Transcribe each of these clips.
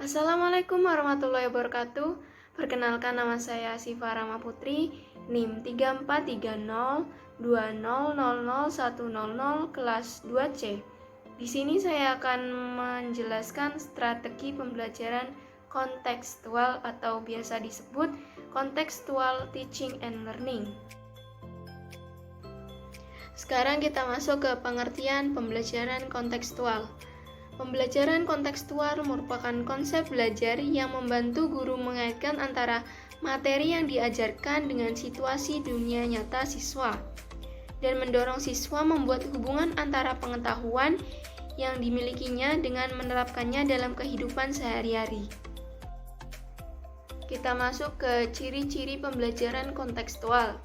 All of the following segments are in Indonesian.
Assalamualaikum warahmatullahi wabarakatuh. Perkenalkan, nama saya Siva Rama Putri, NIM 343020001000 kelas 2C. Di sini saya akan menjelaskan strategi pembelajaran kontekstual atau biasa disebut contextual teaching and learning. Sekarang kita masuk ke pengertian pembelajaran kontekstual. Pembelajaran kontekstual merupakan konsep belajar yang membantu guru mengaitkan antara materi yang diajarkan dengan situasi dunia nyata siswa, dan mendorong siswa membuat hubungan antara pengetahuan yang dimilikinya dengan menerapkannya dalam kehidupan sehari-hari. Kita masuk ke ciri-ciri pembelajaran kontekstual.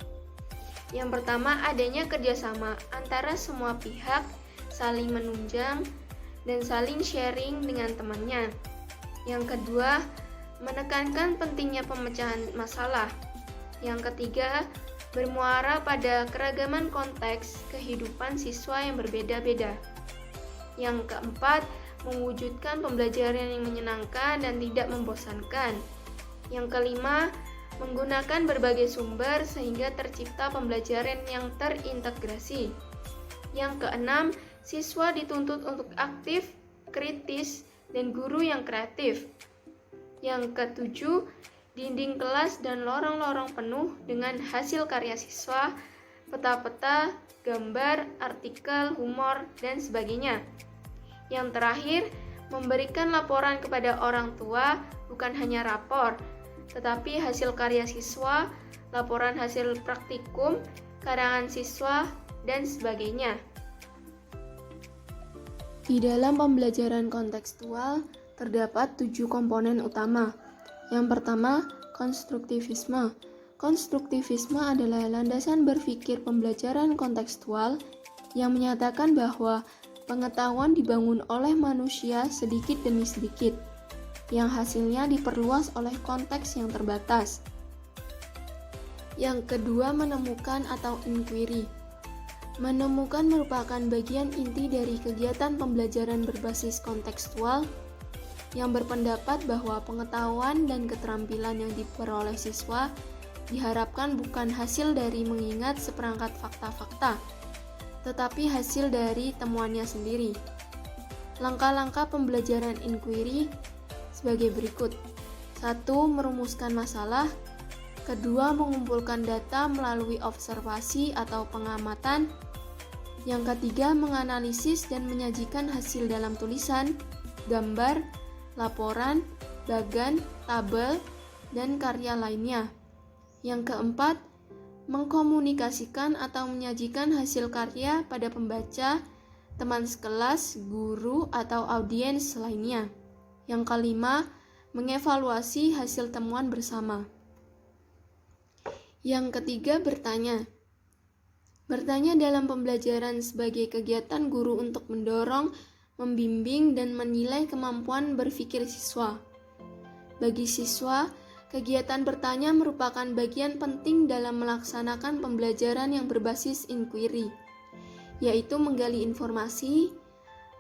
Yang pertama, adanya kerjasama antara semua pihak, saling menunjang, dan saling sharing dengan temannya. Yang kedua, menekankan pentingnya pemecahan masalah. Yang ketiga, bermuara pada keragaman konteks kehidupan siswa yang berbeda-beda. Yang keempat, mewujudkan pembelajaran yang menyenangkan dan tidak membosankan. Yang kelima, menggunakan berbagai sumber sehingga tercipta pembelajaran yang terintegrasi. Yang keenam, siswa dituntut untuk aktif, kritis, dan guru yang kreatif. Yang ketujuh, dinding kelas dan lorong-lorong penuh dengan hasil karya siswa, peta-peta, gambar, artikel, humor, dan sebagainya. Yang terakhir, memberikan laporan kepada orang tua, bukan hanya rapor, tetapi hasil karya siswa, laporan hasil praktikum, karangan siswa, dan sebagainya. Di dalam pembelajaran kontekstual terdapat 7 komponen utama. Yang pertama, konstruktivisme. Konstruktivisme adalah landasan berpikir pembelajaran kontekstual yang menyatakan bahwa pengetahuan dibangun oleh manusia sedikit demi sedikit, yang hasilnya diperluas oleh konteks yang terbatas. Yang kedua, menemukan atau inquiry. Menemukan merupakan bagian inti dari kegiatan pembelajaran berbasis kontekstual yang berpendapat bahwa pengetahuan dan keterampilan yang diperoleh siswa diharapkan bukan hasil dari mengingat seperangkat fakta-fakta, tetapi hasil dari temuannya sendiri. Langkah-langkah pembelajaran inquiry sebagai berikut. 1. Merumuskan masalah. 2. Mengumpulkan data melalui observasi atau pengamatan. Yang ketiga, menganalisis dan menyajikan hasil dalam tulisan, gambar, laporan, bagan, tabel, dan karya lainnya. Yang keempat, mengkomunikasikan atau menyajikan hasil karya pada pembaca, teman sekelas, guru, atau audiens lainnya. Yang kelima, mengevaluasi hasil temuan bersama. Yang ketiga, bertanya. Bertanya dalam pembelajaran sebagai kegiatan guru untuk mendorong, membimbing, dan menilai kemampuan berpikir siswa. Bagi siswa, kegiatan bertanya merupakan bagian penting dalam melaksanakan pembelajaran yang berbasis inquiry, yaitu menggali informasi,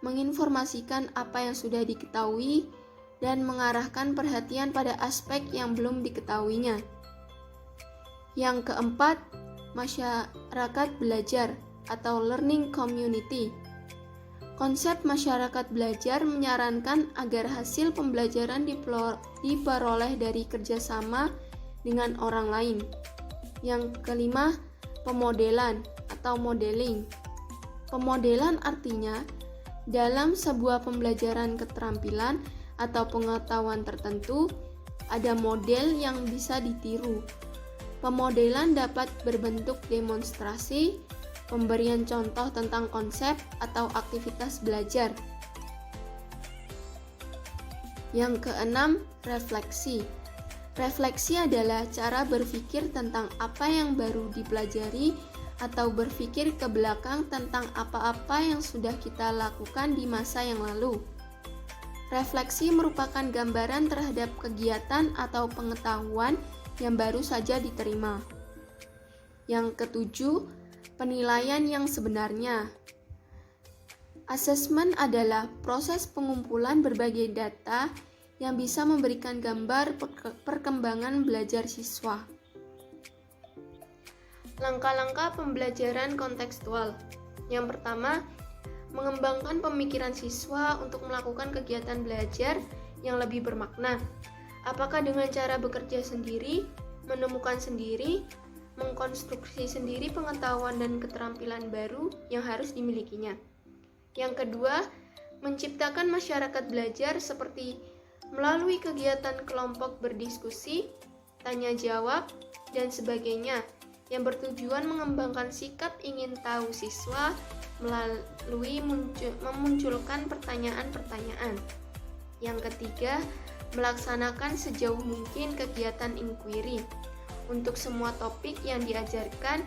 menginformasikan apa yang sudah diketahui, dan mengarahkan perhatian pada aspek yang belum diketahuinya. Yang keempat, masyarakat belajar atau learning community. Konsep masyarakat belajar menyarankan agar hasil pembelajaran diperoleh dari kerjasama dengan orang lain. Yang kelima, pemodelan atau modeling. Pemodelan artinya dalam sebuah pembelajaran keterampilan atau pengetahuan tertentu, ada model yang bisa ditiru. Pemodelan dapat berbentuk demonstrasi, pemberian contoh tentang konsep atau aktivitas belajar. Yang keenam, refleksi. Refleksi adalah cara berpikir tentang apa yang baru dipelajari atau berpikir ke belakang tentang apa-apa yang sudah kita lakukan di masa yang lalu. Refleksi merupakan gambaran terhadap kegiatan atau pengetahuan yang baru saja diterima. Yang ketujuh, penilaian yang sebenarnya. Asesmen adalah proses pengumpulan berbagai data yang bisa memberikan gambar perkembangan belajar siswa. Langkah-langkah pembelajaran kontekstual. Yang pertama, mengembangkan pemikiran siswa untuk melakukan kegiatan belajar yang lebih bermakna. Apakah dengan cara bekerja sendiri, menemukan sendiri, mengkonstruksi sendiri pengetahuan dan keterampilan baru yang harus dimilikinya. Yang kedua, menciptakan masyarakat belajar seperti melalui kegiatan kelompok berdiskusi, tanya jawab, dan sebagainya yang bertujuan mengembangkan sikap ingin tahu siswa melalui memunculkan pertanyaan-pertanyaan. Yang ketiga, melaksanakan sejauh mungkin kegiatan inquiry untuk semua topik yang diajarkan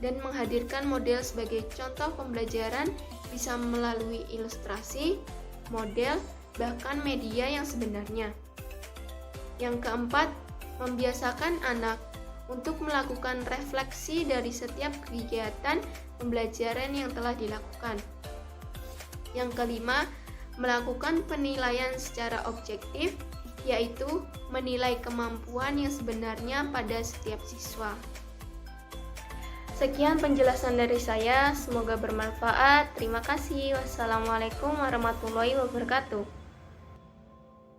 dan menghadirkan model sebagai contoh pembelajaran bisa melalui ilustrasi, model, bahkan media yang sebenarnya. Yang keempat, membiasakan anak untuk melakukan refleksi dari setiap kegiatan pembelajaran yang telah dilakukan. Yang kelima, melakukan penilaian secara objektif, yaitu menilai kemampuan yang sebenarnya pada setiap siswa. Sekian penjelasan dari saya, semoga bermanfaat. Terima kasih. Wassalamualaikum warahmatullahi wabarakatuh.